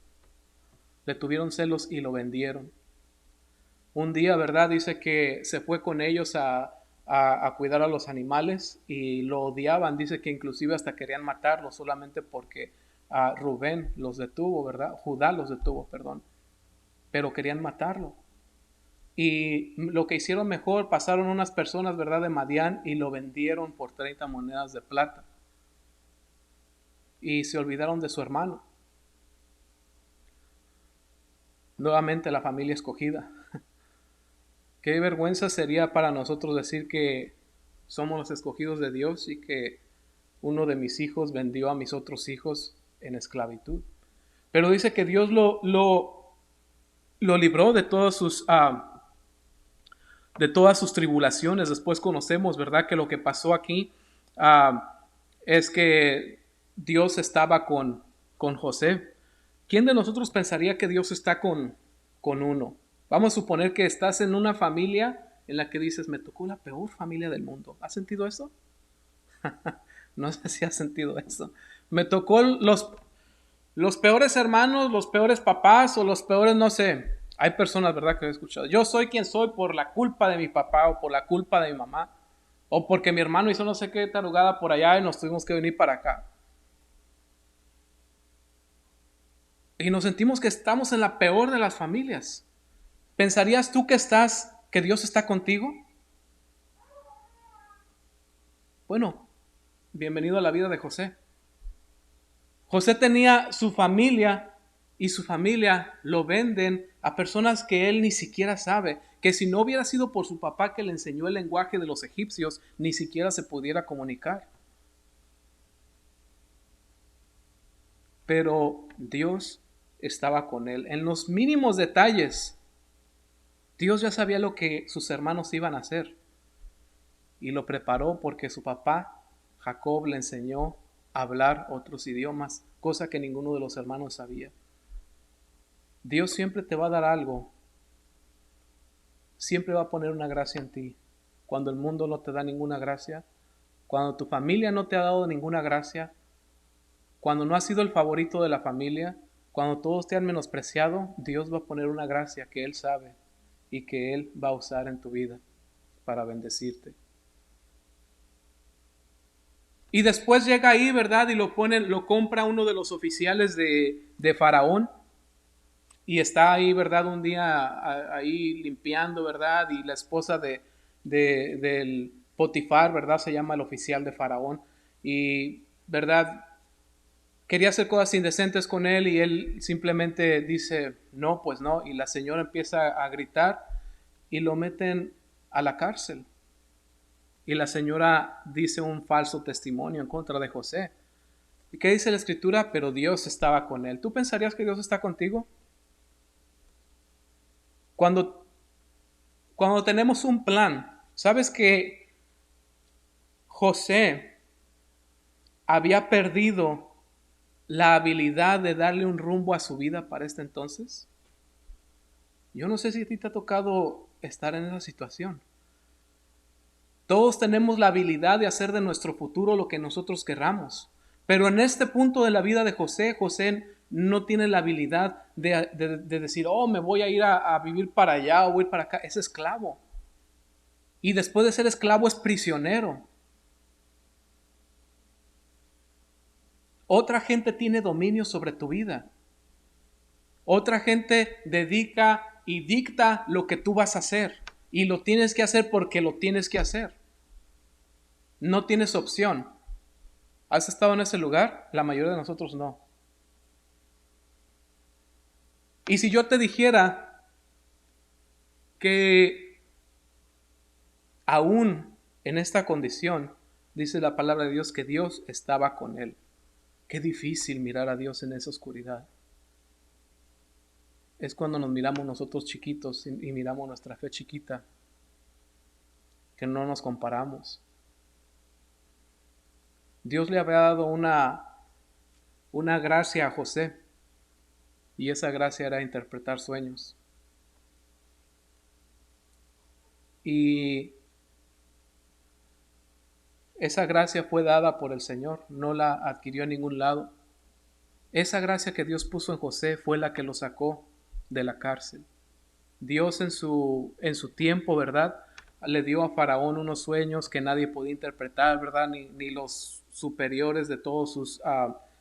y lo vendieron. Un día, ¿verdad? Dice que se fue con ellos a cuidar a los animales y lo odiaban. Dice que inclusive hasta querían matarlo solamente porque Rubén los detuvo, ¿verdad? Judá los detuvo, perdón. Pero querían matarlo. Y lo que hicieron mejor, pasaron unas personas, ¿verdad?, de Madián y lo vendieron por 30 monedas de plata. Y se olvidaron de su hermano. Nuevamente la familia escogida. Qué vergüenza sería para nosotros decir que somos los escogidos de Dios y que uno de mis hijos vendió a mis otros hijos en esclavitud. Pero dice que Dios lo libró de todas sus tribulaciones. Después conocemos, ¿verdad?, que lo que pasó aquí es que Dios estaba con José. ¿Quién de nosotros pensaría que Dios está con uno? Vamos a suponer que estás en una familia en la que dices, me tocó la peor familia del mundo. ¿Has sentido eso? No sé si has sentido eso. Me tocó los peores hermanos, los peores papás o los peores, no sé. Hay personas, ¿verdad?, que he escuchado. Yo soy quien soy por la culpa de mi papá o por la culpa de mi mamá. O porque mi hermano hizo no sé qué tarugada por allá y nos tuvimos que venir para acá. Y nos sentimos que estamos en la peor de las familias. ¿Pensarías tú que Dios está contigo? Bueno, bienvenido a la vida de José. José tenía su familia y su familia lo venden a personas que él ni siquiera sabe, que si no hubiera sido por su papá que le enseñó el lenguaje de los egipcios, ni siquiera se pudiera comunicar. Pero Dios estaba con él en los mínimos detalles. Dios ya sabía lo que sus hermanos iban a hacer y lo preparó porque su papá, Jacob, le enseñó a hablar otros idiomas, cosa que ninguno de los hermanos sabía. Dios siempre te va a dar algo, siempre va a poner una gracia en ti. Cuando el mundo no te da ninguna gracia, cuando tu familia no te ha dado ninguna gracia, cuando no has sido el favorito de la familia, cuando todos te han menospreciado, Dios va a poner una gracia que Él sabe y que Él va a usar en tu vida para bendecirte. Y después llega ahí, ¿verdad? Y lo compra uno de los oficiales de Faraón. Y está ahí, ¿verdad? Un día ahí limpiando, ¿verdad? Y la esposa del Potifar, ¿verdad? Se llama el oficial de Faraón. Y, ¿verdad? Quería hacer cosas indecentes con él y él simplemente dice, no, pues no. Y la señora empieza a gritar y lo meten a la cárcel. Y la señora dice un falso testimonio en contra de José. ¿Y qué dice la escritura? Pero Dios estaba con él. ¿Tú pensarías que Dios está contigo? Cuando, cuando tenemos un plan, ¿sabes que José había perdido la habilidad de darle un rumbo a su vida para este entonces? Yo no sé si a ti te ha tocado estar en esa situación. Todos tenemos la habilidad de hacer de nuestro futuro lo que nosotros querramos. Pero en este punto de la vida de José, José no tiene la habilidad de decir, oh, me voy a ir a vivir para allá o voy para acá. Es esclavo. Y después de ser esclavo es prisionero. Otra gente tiene dominio sobre tu vida. Otra gente dedica y dicta lo que tú vas a hacer. Y lo tienes que hacer porque lo tienes que hacer. No tienes opción. ¿Has estado en ese lugar? La mayoría de nosotros no. Y si yo te dijera que aún en esta condición, dice la palabra de Dios que Dios estaba con él. Qué difícil mirar a Dios en esa oscuridad. Es cuando nos miramos nosotros chiquitos y miramos nuestra fe chiquita, que no nos comparamos. Dios le había dado una gracia a José, y esa gracia era interpretar sueños. Y esa gracia fue dada por el Señor, no la adquirió en ningún lado. Esa gracia que Dios puso en José fue la que lo sacó de la cárcel. Dios en su tiempo, ¿verdad? Le dio a Faraón unos sueños que nadie podía interpretar, ¿verdad? Ni los superiores de todos sus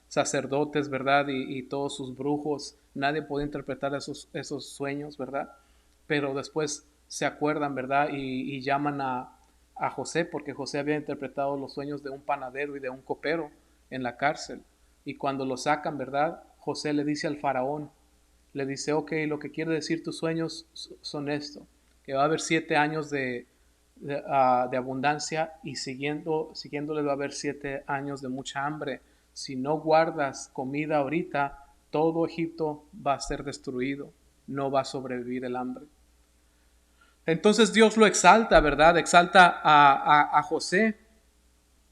sacerdotes, ¿verdad? Y todos sus brujos, nadie podía interpretar esos sueños, ¿verdad? Pero después se acuerdan, ¿verdad? Y llaman a José, porque José había interpretado los sueños de un panadero y de un copero en la cárcel. Y cuando lo sacan, ¿verdad? José le dice al faraón, le dice, ok, lo que quiere decir tus sueños son esto, que va a haber 7 años de abundancia y siguiéndole va a haber 7 años de mucha hambre. Si no guardas comida ahorita, todo Egipto va a ser destruido, no va a sobrevivir el hambre. Entonces Dios lo exalta, ¿verdad? Exalta a José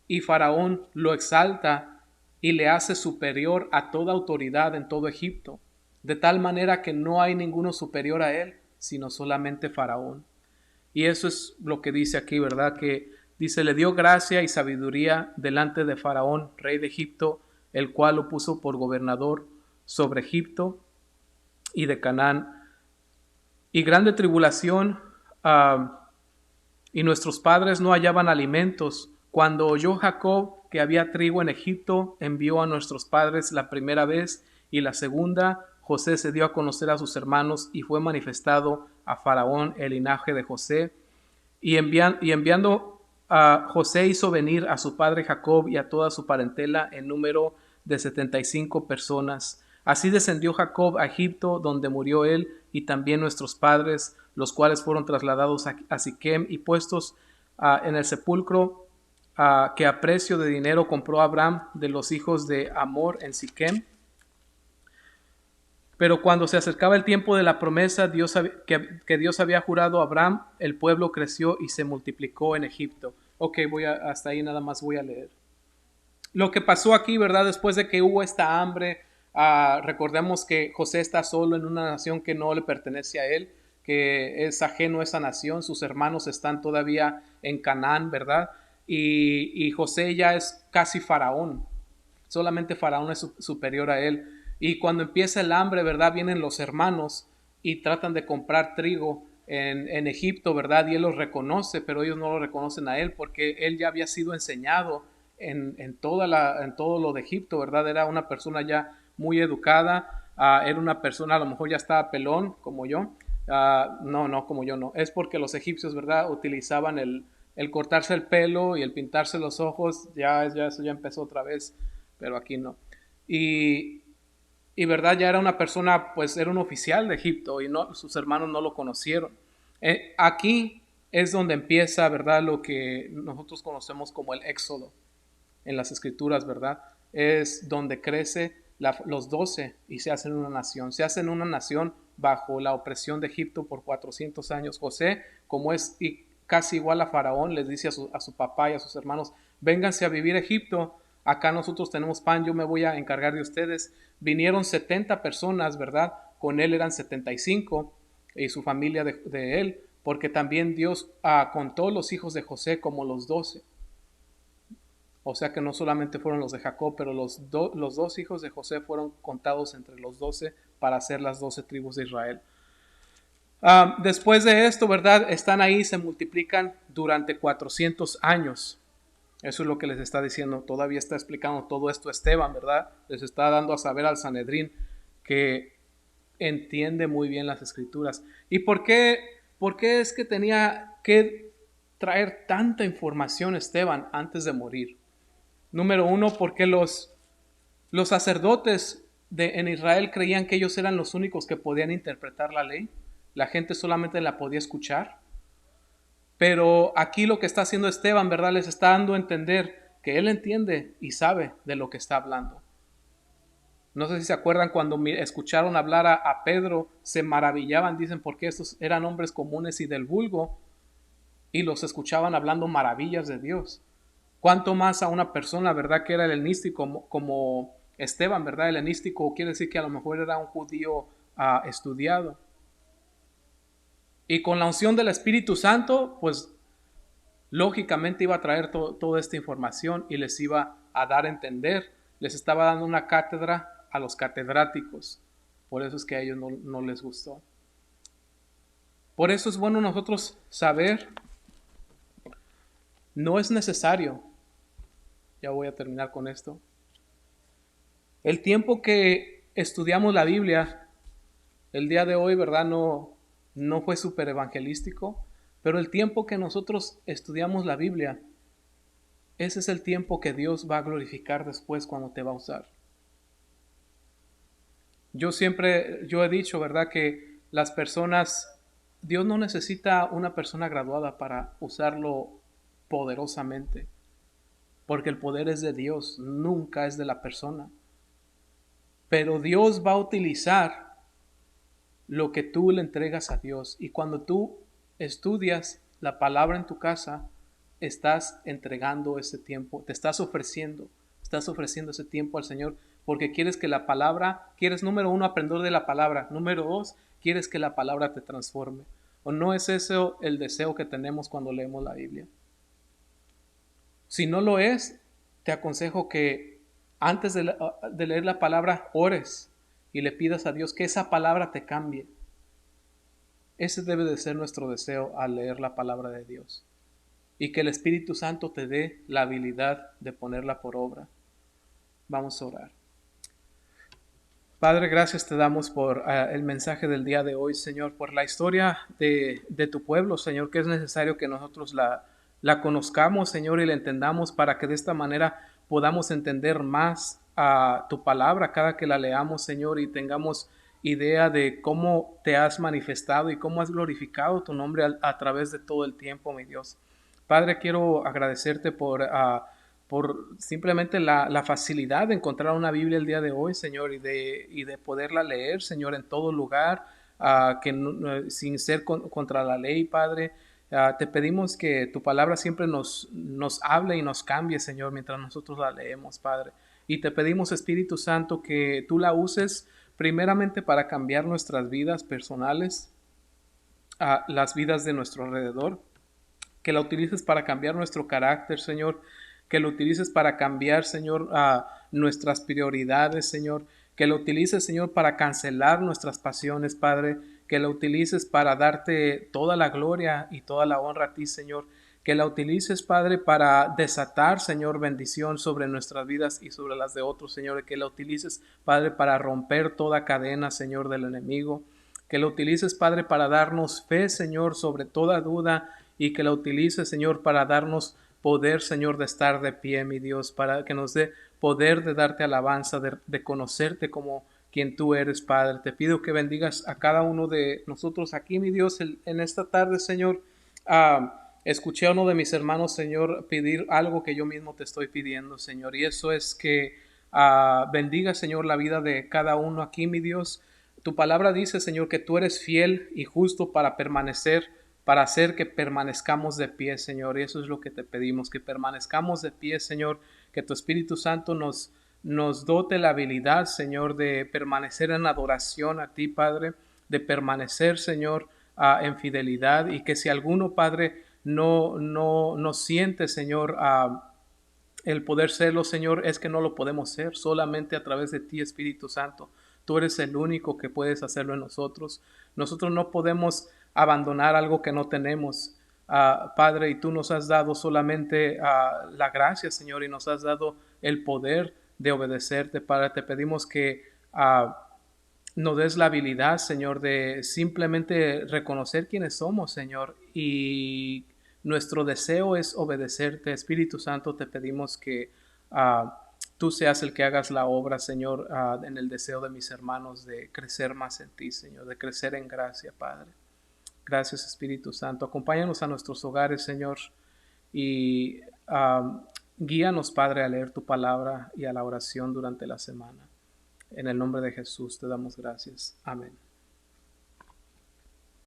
y Faraón lo exalta y le hace superior a toda autoridad en todo Egipto, de tal manera que no hay ninguno superior a él, sino solamente Faraón. Y eso es lo que dice aquí, ¿verdad? Que dice, le dio gracia y sabiduría delante de Faraón, rey de Egipto, el cual lo puso por gobernador sobre Egipto y de Canaán. Y grande tribulación, y nuestros padres no hallaban alimentos. Cuando oyó Jacob que había trigo en Egipto, envió a nuestros padres la primera vez, y la segunda, José se dio a conocer a sus hermanos y fue manifestado a Faraón el linaje de José. Y enviando a José hizo venir a su padre Jacob y a toda su parentela en número de 75 personas. Así descendió Jacob a Egipto, donde murió él y también nuestros padres, los cuales fueron trasladados a Siquem y puestos en el sepulcro que a precio de dinero compró Abraham de los hijos de Amor en Siquem. Pero cuando se acercaba el tiempo de la promesa que Dios había jurado a Abraham, el pueblo creció y se multiplicó en Egipto. Ok, hasta ahí nada más voy a leer. Lo que pasó aquí, ¿verdad? Después de que hubo esta hambre, recordemos que José está solo en una nación que no le pertenece a él, que es ajeno a esa nación, sus hermanos están todavía en Canaán, ¿verdad? Y José ya es casi faraón, solamente faraón es superior a él. Y cuando empieza el hambre, ¿verdad? Vienen los hermanos y tratan de comprar trigo en Egipto, ¿verdad? Y él los reconoce, pero ellos no lo reconocen a él porque él ya había sido enseñado en todo lo de Egipto, ¿verdad? Era una persona ya muy educada, era una persona, a lo mejor ya estaba pelón, como yo. No, como yo no. Es porque los egipcios, ¿verdad? Utilizaban el cortarse el pelo y el pintarse los ojos, eso ya empezó otra vez, pero aquí no. Y, y verdad, ya era una persona, pues era un oficial de Egipto y no, sus hermanos no lo conocieron. Aquí es donde empieza, ¿verdad? Lo que nosotros conocemos como el Éxodo en las escrituras, ¿verdad? Es donde crece los 12 y se hacen una nación. Se hacen una nación bajo la opresión de Egipto por 400 años. José, como es casi igual a Faraón, les dice a su papá y a sus hermanos, vénganse a vivir a Egipto, acá nosotros tenemos pan, yo me voy a encargar de ustedes. Vinieron 70 personas, ¿verdad? Con él eran 75 y su familia de él, porque también Dios contó los hijos de José como los 12. O sea que no solamente fueron los de Jacob, pero los dos hijos de José fueron contados entre los 12 para hacer las 12 tribus de Israel. Después de esto, ¿verdad? Están ahí, se multiplican durante 400 años. Eso es lo que les está diciendo. Todavía está explicando todo esto Esteban, ¿verdad? Les está dando a saber al Sanedrín que entiende muy bien las escrituras. ¿Y por qué es que tenía que traer tanta información Esteban antes de morir? Número uno, porque los sacerdotes en Israel creían que ellos eran los únicos que podían interpretar la ley. La gente solamente la podía escuchar. Pero aquí lo que está haciendo Esteban, ¿verdad? Les está dando a entender que él entiende y sabe de lo que está hablando. No sé si se acuerdan cuando escucharon hablar a Pedro, se maravillaban, dicen, porque estos eran hombres comunes y del vulgo, y los escuchaban hablando maravillas de Dios. Cuánto más a una persona, ¿verdad? Que era helenístico, como Esteban, ¿verdad? Helenístico quiere decir que a lo mejor era un judío estudiado. Y con la unción del Espíritu Santo, pues lógicamente iba a traer toda esta información y les iba a dar a entender. Les estaba dando una cátedra a los catedráticos. Por eso es que a ellos no les gustó. Por eso es bueno nosotros saber, no es necesario, ya voy a terminar con esto, el tiempo que estudiamos la Biblia, el día de hoy, ¿verdad? No fue súper evangelístico, pero el tiempo que nosotros estudiamos la Biblia, ese es el tiempo que Dios va a glorificar después cuando te va a usar. Yo he dicho, ¿verdad? Que las personas, Dios no necesita una persona graduada para usarlo poderosamente, porque el poder es de Dios, nunca es de la persona. Pero Dios va a utilizar lo que tú le entregas a Dios. Y cuando tú estudias la palabra en tu casa, estás entregando ese tiempo, estás ofreciendo ese tiempo al Señor, porque quieres que la palabra, número uno, aprender de la palabra, número dos, quieres que la palabra te transforme. ¿O no es eso el deseo que tenemos cuando leemos la Biblia? Si no lo es, te aconsejo que antes de leer la palabra, ores y le pidas a Dios que esa palabra te cambie. Ese debe de ser nuestro deseo al leer la palabra de Dios. Y que el Espíritu Santo te dé la habilidad de ponerla por obra. Vamos a orar. Padre, gracias te damos por el mensaje del día de hoy, Señor, por la historia de tu pueblo, Señor, que es necesario que nosotros la conozcamos, Señor, y la entendamos para que de esta manera podamos entender más a tu palabra cada que la leamos, Señor, y tengamos idea de cómo te has manifestado y cómo has glorificado tu nombre a través de todo el tiempo, mi Dios. Padre, quiero agradecerte por por simplemente la facilidad de encontrar una Biblia el día de hoy, Señor, y de poderla leer, Señor, en todo lugar, sin ser contra la ley, Padre. Te pedimos que tu palabra siempre nos hable y nos cambie, Señor, mientras nosotros la leemos, Padre. Y te pedimos, Espíritu Santo, que tú la uses primeramente para cambiar nuestras vidas personales, las vidas de nuestro alrededor, que la utilices para cambiar nuestro carácter, Señor, que lo utilices para cambiar, Señor, nuestras prioridades, Señor, que lo utilices, Señor, para cancelar nuestras pasiones, Padre, que lo utilices para darte toda la gloria y toda la honra a ti, Señor, que la utilices, Padre, para desatar, Señor, bendición sobre nuestras vidas y sobre las de otros, Señor, que la utilices, Padre, para romper toda cadena, Señor, del enemigo, que lo utilices, Padre, para darnos fe, Señor, sobre toda duda, y que la utilices, Señor, para darnos poder, Señor, de estar de pie, mi Dios, para que nos dé poder de darte alabanza, de conocerte como quien tú eres, Padre. Te pido que bendigas a cada uno de nosotros aquí, mi Dios, en esta tarde, Señor. Escuché a uno de mis hermanos, Señor, pedir algo que yo mismo te estoy pidiendo, Señor, y eso es que bendiga, Señor, la vida de cada uno aquí, mi Dios. Tu palabra dice, Señor, que tú eres fiel y justo para permanecer, para hacer que permanezcamos de pie, Señor. Y eso es lo que te pedimos, que permanezcamos de pie, Señor, que tu Espíritu Santo nos dote la habilidad, Señor, de permanecer en adoración a ti, Padre, de permanecer, Señor, en fidelidad, y que si alguno, Padre, no siente, Señor, el poder serlo, Señor, es que no lo podemos ser solamente a través de ti, Espíritu Santo. Tú eres el único que puedes hacerlo en nosotros. Nosotros no podemos abandonar algo que no tenemos, Padre, y tú nos has dado solamente la gracia, Señor, y nos has dado el poder de obedecerte, Padre. Te pedimos que nos des la habilidad, Señor, de simplemente reconocer quiénes somos, Señor, y nuestro deseo es obedecerte. Espíritu Santo, te pedimos que tú seas el que hagas la obra, Señor, en el deseo de mis hermanos de crecer más en ti, Señor, de crecer en gracia, Padre. Gracias, Espíritu Santo. Acompáñanos a nuestros hogares, Señor, y guíanos, Padre, a leer tu palabra y a la oración durante la semana. En el nombre de Jesús te damos gracias. Amén.